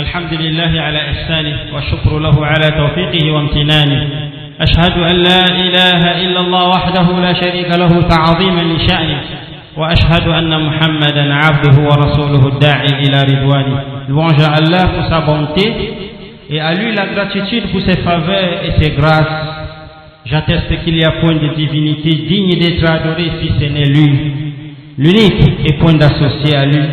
الحمد لله على إحسانه والشكر له على توفيقه وامتنانه. أشهد أن لا إله إلا الله وحده لا شريك له تعظيما لشأنه، وأشهد أن محمدا عبده ورسوله الداعي إلى رضوانه. Louange à Allah pour sa bonté et à lui la gratitude pour ses faveurs et ses grâces. J'atteste qu'il n'y a point de divinité digne d'être adorée si ce n'est lui, l'unique et point d'associer à lui,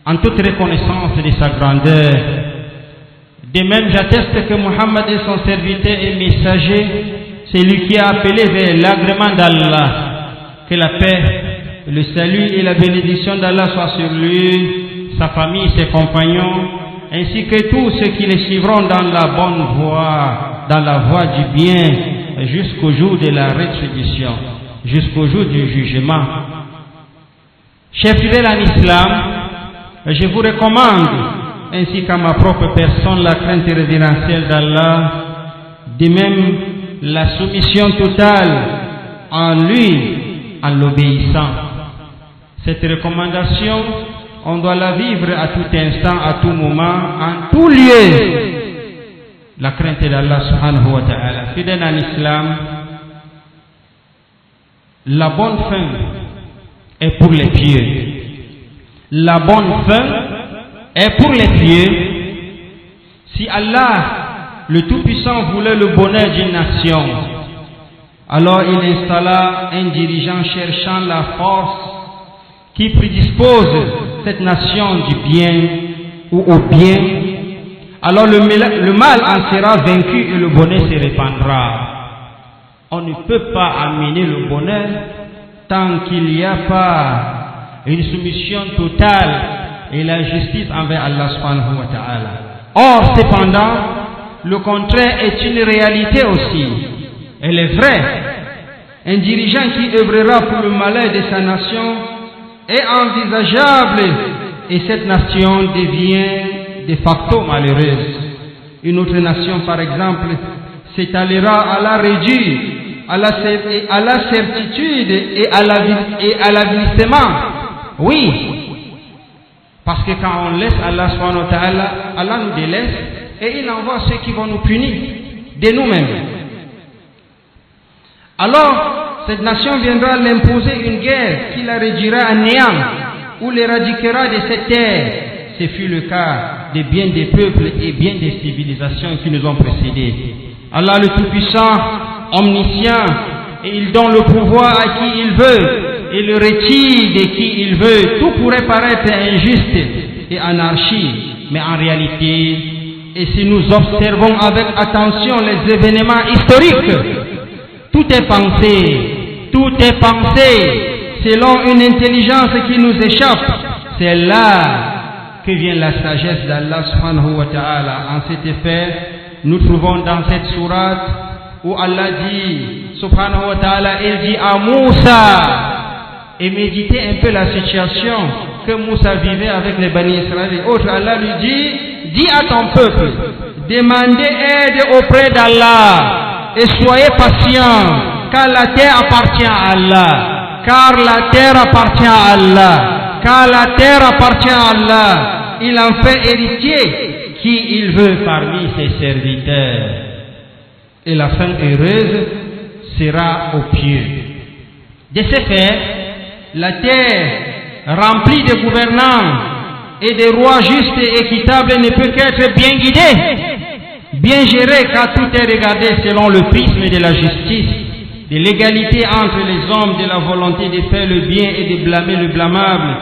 en toute reconnaissance de sa grandeur. De même, j'atteste que Muhammad est son serviteur et messager, c'est lui qui a appelé vers l'agrément d'Allah. Que la paix, le salut et la bénédiction d'Allah soient sur lui, sa famille, ses compagnons, ainsi que tous ceux qui les suivront dans la bonne voie, dans la voie du bien, jusqu'au jour de la rétribution, jusqu'au jour du jugement. Chers fidèles en islam, je vous recommande, ainsi qu'à ma propre personne, la crainte révérentielle d'Allah, de même la soumission totale en lui, en l'obéissant. Cette recommandation, on doit la vivre à tout instant, à tout moment, en tout lieu. La crainte d'Allah subhanahu wa ta'ala. Fidèle en islam, la bonne fin est pour les pieux. La bonne fin est pour les pieux. Si Allah, le Tout-Puissant, voulait le bonheur d'une nation, alors il installa un dirigeant cherchant la force qui prédispose cette nation du bien ou au bien. Alors le mal en sera vaincu et le bonheur se répandra. On ne peut pas amener le bonheur tant qu'il n'y a pas une soumission totale et la justice envers Allah subhanahu wa ta'ala. Or, cependant, le contraire est une réalité aussi. Elle est vraie. Un dirigeant qui œuvrera pour le malheur de sa nation est envisageable et cette nation devient de facto malheureuse. Une autre nation, par exemple, s'étalera à la réduire, à la certitude et à l'avilissement. Oui, parce que quand on laisse Allah subhanahu wa ta'ala, Allah nous délaisse et il envoie ceux qui vont nous punir de nous-mêmes. Alors, cette nation viendra l'imposer une guerre qui la réduira à néant ou l'éradiquera de cette terre. Ce fut le cas de bien des peuples et bien des civilisations qui nous ont précédés. Allah le Tout-Puissant, omniscient, et il donne le pouvoir à qui il veut et le retire de qui il veut. Tout pourrait paraître injuste et anarchie, mais en réalité, et si nous observons avec attention les événements historiques, tout est pensé selon une intelligence qui nous échappe. C'est là que vient la sagesse d'Allah subhanahu wa ta'ala. En cet effet, nous trouvons dans cette sourate où Allah dit, subhanahu wa ta'ala, il dit à Moussa, et méditez un peu la situation que Moussa vivait avec les Bani Israël et autres. Allah lui dit, dis à ton peuple, demandez aide auprès d'Allah et soyez patients, car la terre appartient à Allah, car la terre appartient à Allah, car la terre appartient à Allah. Il en fait héritier qui il veut parmi ses serviteurs. Et la fin heureuse sera aux pieux. De ce fait, la terre remplie de gouvernants et de rois justes et équitables ne peut qu'être bien guidée, bien gérée, car tout est regardé selon le prisme de la justice, de l'égalité entre les hommes, de la volonté de faire le bien et de blâmer le blâmable.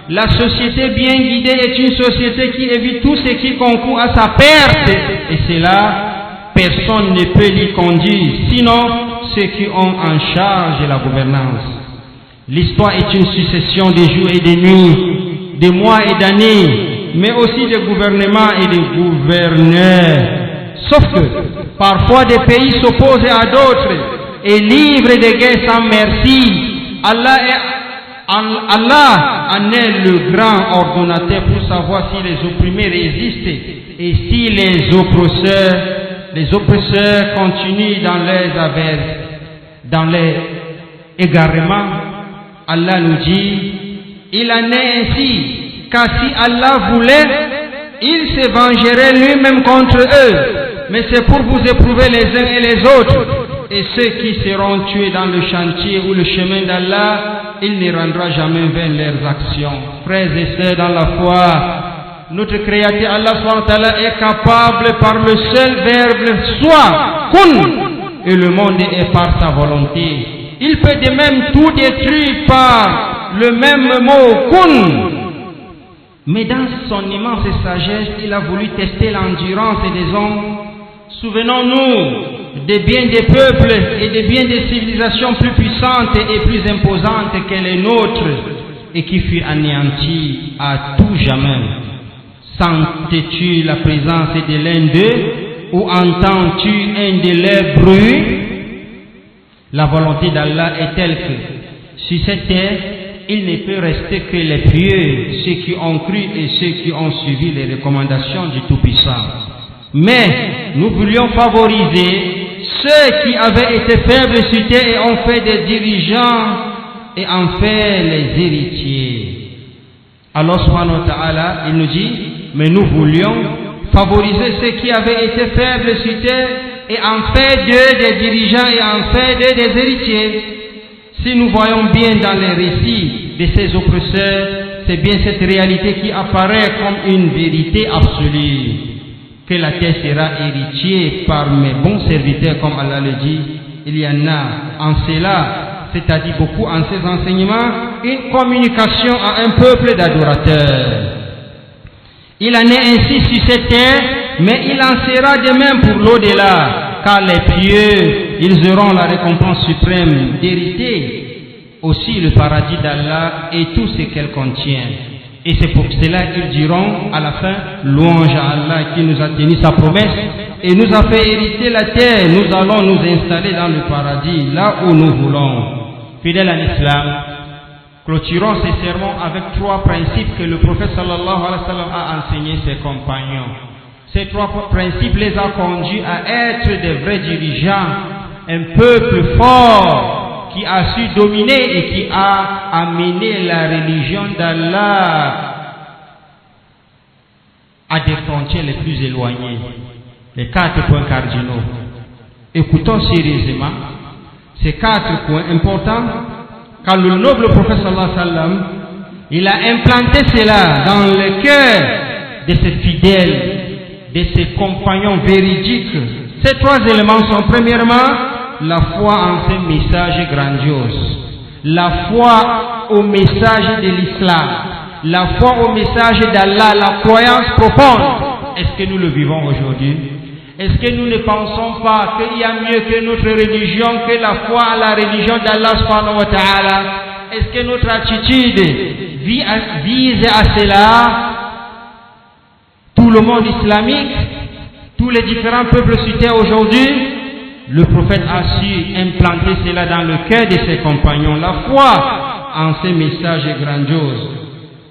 La société bien guidée est une société qui évite tout ce qui concourt à sa perte, et cela, personne ne peut l'y conduire, sinon ceux qui ont en charge la gouvernance. L'histoire est une succession de jours et de nuits, de mois et d'années, mais aussi de gouvernements et de gouverneurs. Sauf que, parfois des pays s'opposent à d'autres et livrent des guerres sans merci. Allah en est le grand ordonnateur pour savoir si les opprimés résistent et si les oppresseurs continuent dans leurs averses, dans leurs égarements. Allah nous dit, il en est ainsi, car si Allah voulait, il se vengerait lui-même contre eux. Mais c'est pour vous éprouver les uns et les autres. Et ceux qui seront tués dans le chantier ou le chemin d'Allah, il ne rendra jamais vain leurs actions. Frères et sœurs dans la foi, notre Créateur Allah subhanahu wa ta'ala est capable par le seul verbe soit, kun, et le monde est par sa volonté. Il peut de même tout détruire par le même mot kun. Mais dans son immense sagesse, il a voulu tester l'endurance des hommes. Souvenons-nous des biens des peuples et des biens des civilisations plus puissantes et plus imposantes que les nôtres et qui furent anéantis à tout jamais. Sens-tu la présence de l'un d'eux ou entends-tu un de leurs bruits? La volonté d'Allah est telle que sur cette terre, il ne peut rester que les pieux, ceux qui ont cru et ceux qui ont suivi les recommandations du Tout-Puissant. Mais nous voulions favoriser ceux qui avaient été faibles sur terre et ont fait des dirigeants et en fait les héritiers. Alors subhanahu wa ta'ala, il nous dit, mais nous voulions favoriser ceux qui avaient été faibles sur terre et en fait d'eux des dirigeants et en fait d'eux des héritiers. Si nous voyons bien dans les récits de ces oppresseurs, c'est bien cette réalité qui apparaît comme une vérité absolue. Que la terre sera héritier par mes bons serviteurs, comme Allah le dit. Il y en a en cela, c'est-à-dire beaucoup en ces enseignements, une communication à un peuple d'adorateurs. Il en est ainsi sur cette terre, mais il en sera de même pour l'au-delà, car les pieux, ils auront la récompense suprême d'hériter aussi le paradis d'Allah et tout ce qu'elle contient. Et c'est pour cela qu'ils diront à la fin, louange à Allah qui nous a tenu sa promesse et nous a fait hériter la terre. Nous allons nous installer dans le paradis, là où nous voulons. Fidèles à l'islam, clôturons ces sermons avec trois principes que le prophète sallallahu alayhi wa sallam a enseignés ses compagnons. Ces trois principes les a conduits à être des vrais dirigeants, un peuple fort qui a su dominer et qui a amené la religion d'Allah à des frontières les plus éloignées. Les 4 points cardinaux. Écoutons sérieusement ces 4 points importants, car le noble prophète sallallahu alayhi wa sallam, il a implanté cela dans le cœur de ses fidèles, de ses compagnons véridiques. Ces 3 éléments sont premièrement la foi en ces messages grandioses, la foi au message de l'islam, la foi au message d'Allah, la croyance profonde. Est-ce que nous le vivons aujourd'hui? Est-ce que nous ne pensons pas qu'il y a mieux que notre religion, que la foi à la religion d'Allah subhanahu wa ta'ala? Est-ce que notre attitude vise à cela? Tout le monde islamique, tous les différents peuples sur terre aujourd'hui, le prophète a su implanter cela dans le cœur de ses compagnons, la foi en ces messages grandioses.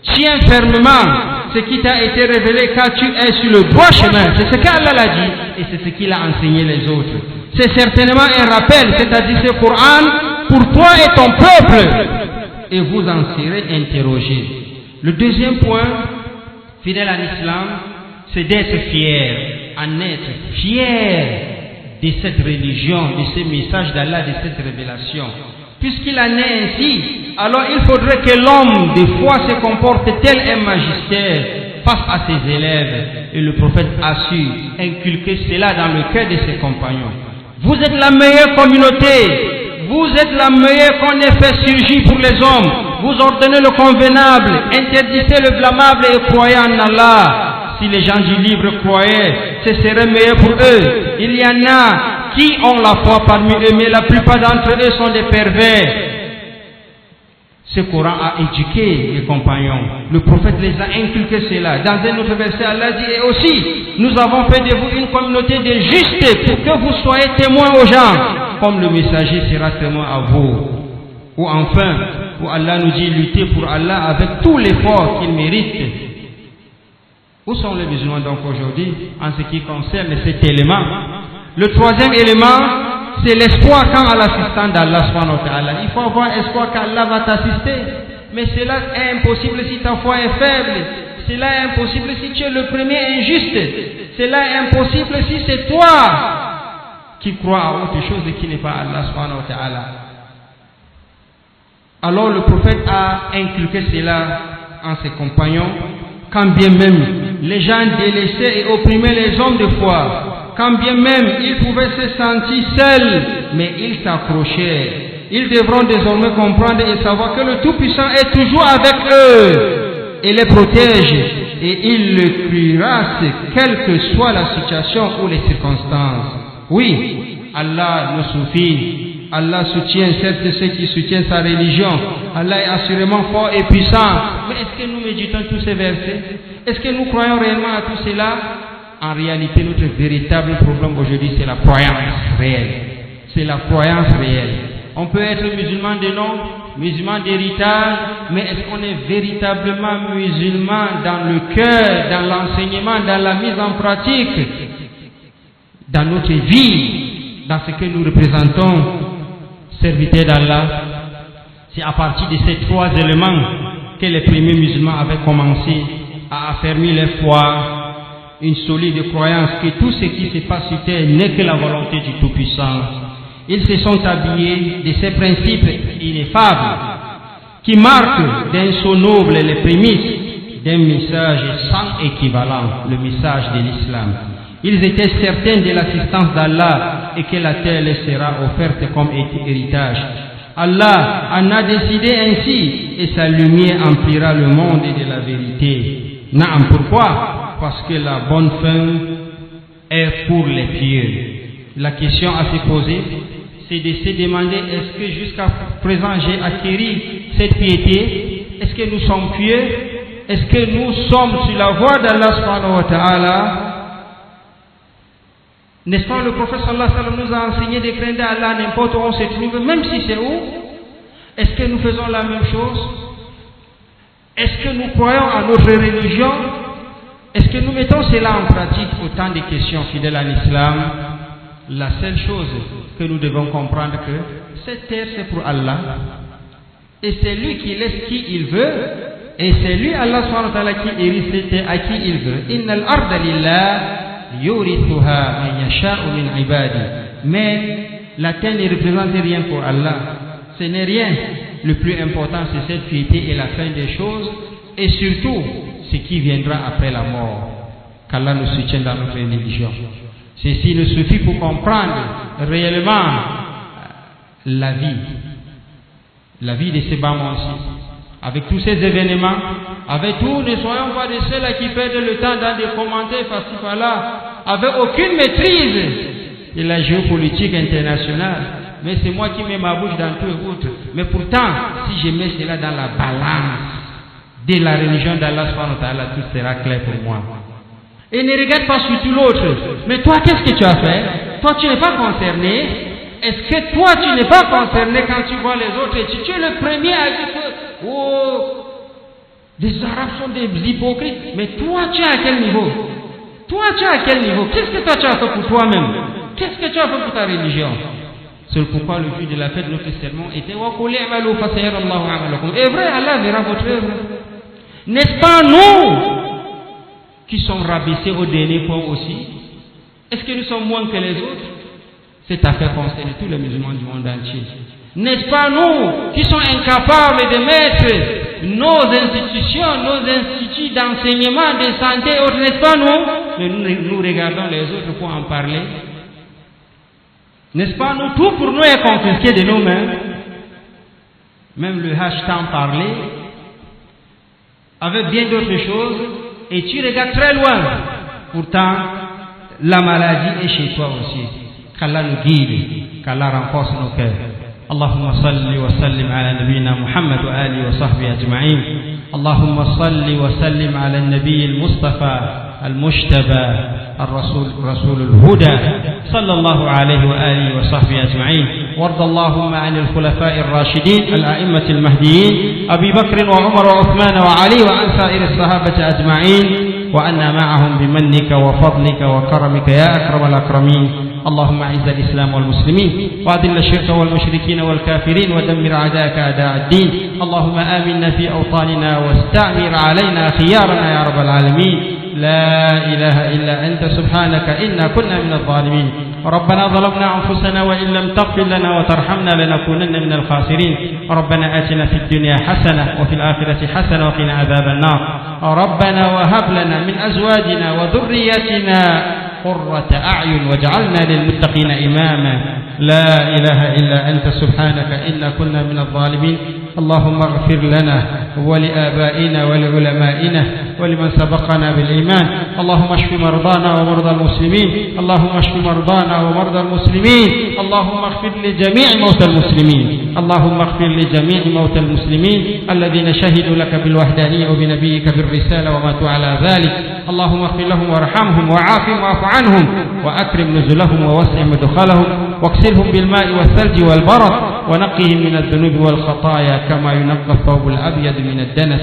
Tiens fermement ce qui t'a été révélé car tu es sur le droit chemin. C'est ce qu'Allah l'a dit et c'est ce qu'il a enseigné les autres. C'est certainement un rappel, c'est-à-dire ce Coran pour toi et ton peuple. Et vous en serez interrogés. Le deuxième point, fidèle à l'islam, c'est d'être fier, en être fier de cette religion, de ces messages d'Allah, de cette révélation. Puisqu'il en est ainsi, alors il faudrait que l'homme de foi se comporte tel un magistère face à ses élèves. Et le prophète a su inculquer cela dans le cœur de ses compagnons. Vous êtes la meilleure communauté, vous êtes la meilleure qu'on ait fait surgir pour les hommes. Vous ordonnez le convenable, interdisez le blâmable et croyez en Allah. Si les gens du livre croyaient, ce serait meilleur pour eux. Il y en a qui ont la foi parmi eux, mais la plupart d'entre eux sont des pervers. Ce Coran a éduqué les compagnons. Le prophète les a inculqués cela. Dans un autre verset, Allah dit, et aussi, nous avons fait de vous une communauté de justes pour que vous soyez témoins aux gens, comme le messager sera témoin à vous. Ou enfin, où Allah nous dit, lutter pour Allah avec tout l'effort qu'il mérite. Où sont les musulmans donc aujourd'hui en ce qui concerne cet élément? Le troisième élément, c'est l'espoir quant à l'assistance d'Allah subhanahu wa ta'ala. Il faut avoir espoir qu'Allah va t'assister. Mais cela est impossible si ta foi est faible, cela est impossible si tu es le premier injuste. Cela est impossible si c'est toi qui crois à autre chose et qui n'est pas Allah subhanahu wa ta'ala. Alors le prophète a inculqué cela en ses compagnons, quand bien même les gens délaissaient et opprimaient les hommes de foi, quand bien même ils pouvaient se sentir seuls, mais ils s'accrochaient. Ils devront désormais comprendre et savoir que le Tout-Puissant est toujours avec eux et les protège, et il le cuirasse quelle que soit la situation ou les circonstances. Oui, Allah nous suffit. Allah soutient certes ceux qui soutiennent sa religion. Allah est assurément fort et puissant. Mais est-ce que nous méditons tous ces versets? Est-ce que nous croyons réellement à tout cela? En réalité, notre véritable problème aujourd'hui, c'est la croyance réelle. C'est la croyance réelle. On peut être musulman de nom, musulman d'héritage, mais est-ce qu'on est véritablement musulman dans le cœur, dans l'enseignement, dans la mise en pratique, dans notre vie, dans ce que nous représentons, serviteurs d'Allah? C'est à partir de ces trois éléments que les premiers musulmans avaient commencé à affermir leur foi, une solide croyance que tout ce qui se passe sur terre n'est que la volonté du Tout-Puissant. Ils se sont habillés de ces principes ineffables qui marquent d'un sceau noble les prémices d'un message sans équivalent, le message de l'islam. Ils étaient certains de l'assistance d'Allah et que la terre leur sera offerte comme héritage. Allah en a décidé ainsi et sa lumière emplira le monde de la vérité. Naam, pourquoi? Parce que la bonne fin est pour les pieux. La question à se poser, c'est de se demander, est-ce que jusqu'à présent j'ai acquis cette piété? Est-ce que nous sommes pieux? Est-ce que nous sommes sur la voie d'Allah subhanahu wa ta'ala? N'est-ce pas, le prophète sallallahu alayhi wa sallam nous a enseigné de craindre Allah n'importe où on se trouve, même si c'est où? Est-ce que nous faisons la même chose? Est-ce que nous croyons à notre religion? Est-ce que nous mettons cela en pratique? Autant de questions fidèles à l'islam. La seule chose que nous devons comprendre, que cette terre c'est pour Allah et c'est lui qui laisse qui il veut, et c'est lui, Allah subhanahu wa ta'ala, qui hérite cette terre à qui il veut. Innal arda lillah yurithuha man yasha'u min ibadi. Mais la terre ne représente rien pour Allah, ce n'est rien. Le plus important c'est cette piété et la fin des choses, et surtout ce qui viendra après la mort. Qu'Allah nous soutienne dans notre religion. Ceci nous suffit pour comprendre réellement la vie de ces bas aussi. Avec tous ces événements, avec tout, ne soyons pas de ceux-là qui perdent le temps dans des commentaires par-ci par-là, avec aucune maîtrise de la géopolitique internationale. Mais c'est moi qui mets ma bouche dans tout et autres. Mais pourtant, si je mets cela dans la balance de la religion d'Allah subhanahu wa ta'ala, tout sera clair pour moi. Et ne regarde pas surtout l'autre. Mais toi, qu'est-ce que tu as fait? Toi, tu n'es pas concerné. Est-ce que toi, tu n'es pas concerné quand tu vois les autres? Et tu es le premier à dire que oh, les Arabes sont des hypocrites. Mais toi, tu es à quel niveau? Toi, tu es à quel niveau? Qu'est-ce que toi, tu as fait pour toi-même? Qu'est-ce que tu as fait pour ta religion? C'est pourquoi le but de la fête de notre sermon était et vrai, Allah verra votre œuvre. N'est-ce pas nous qui sommes rabaissés au dernier point aussi? Est-ce que nous sommes moins que les autres? Cette affaire concerne tous les musulmans du monde entier. N'est-ce pas nous qui sommes incapables de mettre nos institutions, nos instituts d'enseignement, de santé, autres, n'est-ce pas nous? Mais nous regardons les autres pour en parler. N'est-ce pas nous? Tout pour nous est confisqué de nos mains. Même le hashtag parler, avec bien d'autres choses. Et tu regardes très loin. Pourtant, la maladie est chez toi aussi. Qu'Allah nous guide, qu'Allah renforce nos cœurs. Allahumma salli wa sallim ala nabiyyina Muhammad wa alihi wa sahbihi ajma'in. Allahumma salli wa sallim ala nabiy al-Mustafa المجتبى الرسول رسول الهدى صلى الله عليه وآله وصحبه أجمعين. وارض اللهم عن الخلفاء الراشدين الأئمة المهديين أبي بكر وعمر وعثمان وعلي وعن سائر الصحابة أجمعين وأنا معهم بمنك وفضلك وكرمك يا أكرم الأكرمين. اللهم أعز الإسلام والمسلمين وأذل الشرك والمشركين والكافرين ودمر أعداءك أعداء الدين. اللهم آمنا في أوطاننا واستعمر علينا خيارنا يا رب العالمين. لا إله إلا أنت سبحانك إنا كنا من الظالمين. ربنا ظلمنا أنفسنا وإن لم تغفر لنا وترحمنا لنكونن من الخاسرين. ربنا آتنا في الدنيا حسنة وفي الآخرة حسنة وقنا عذاب النار. ربنا وهب لنا من أزواجنا وذريتنا قرة أعين واجعلنا للمتقين إماما. لا إله إلا أنت سبحانك إنا كنا من الظالمين. اللهم اغفر لنا ولآبائنا ولعلمائنا ولمن سبقنا بالإيمان. اللهم اشف مرضانا ومرضى المسلمين. اللهم اشف مرضانا ومرضى المسلمين. اللهم اغفر لجميع موتى المسلمين. اللهم اغفر لجميع موتى المسلمين الذين شهدوا لك بالوحدانية وبنبيك بالرسالة وماتوا على ذلك. اللهم اغفر لهم وارحمهم وعافهم واعف عنهم وأكرم نزلهم ووسع مدخلهم واغسلهم بالماء والثلج والبرد ونقهم من الذنوب والخطايا كما ينقى الثوب الأبيض من الدنس.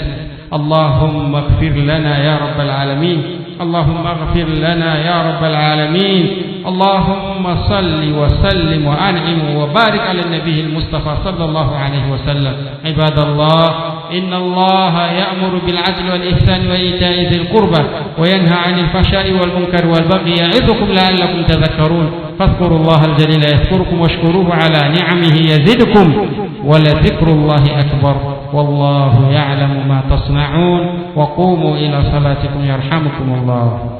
اللهم اغفر لنا يا رب العالمين. اللهم اغفر لنا يا رب العالمين. اللهم صل وسلم وأنعم وبارك على النبي المصطفى صلى الله عليه وسلم. عباد الله، إن الله يأمر بالعدل والإحسان وإيتاء ذي القربى وينهى عن الفحشاء والمنكر والبغي يعظكم لعلكم تذكرون. فاذكروا الله الجليل يذكركم واشكروه على نعمه يزدكم ولذكر الله أكبر والله يعلم ما تصنعون. وقوموا إلى صلاتكم يرحمكم الله.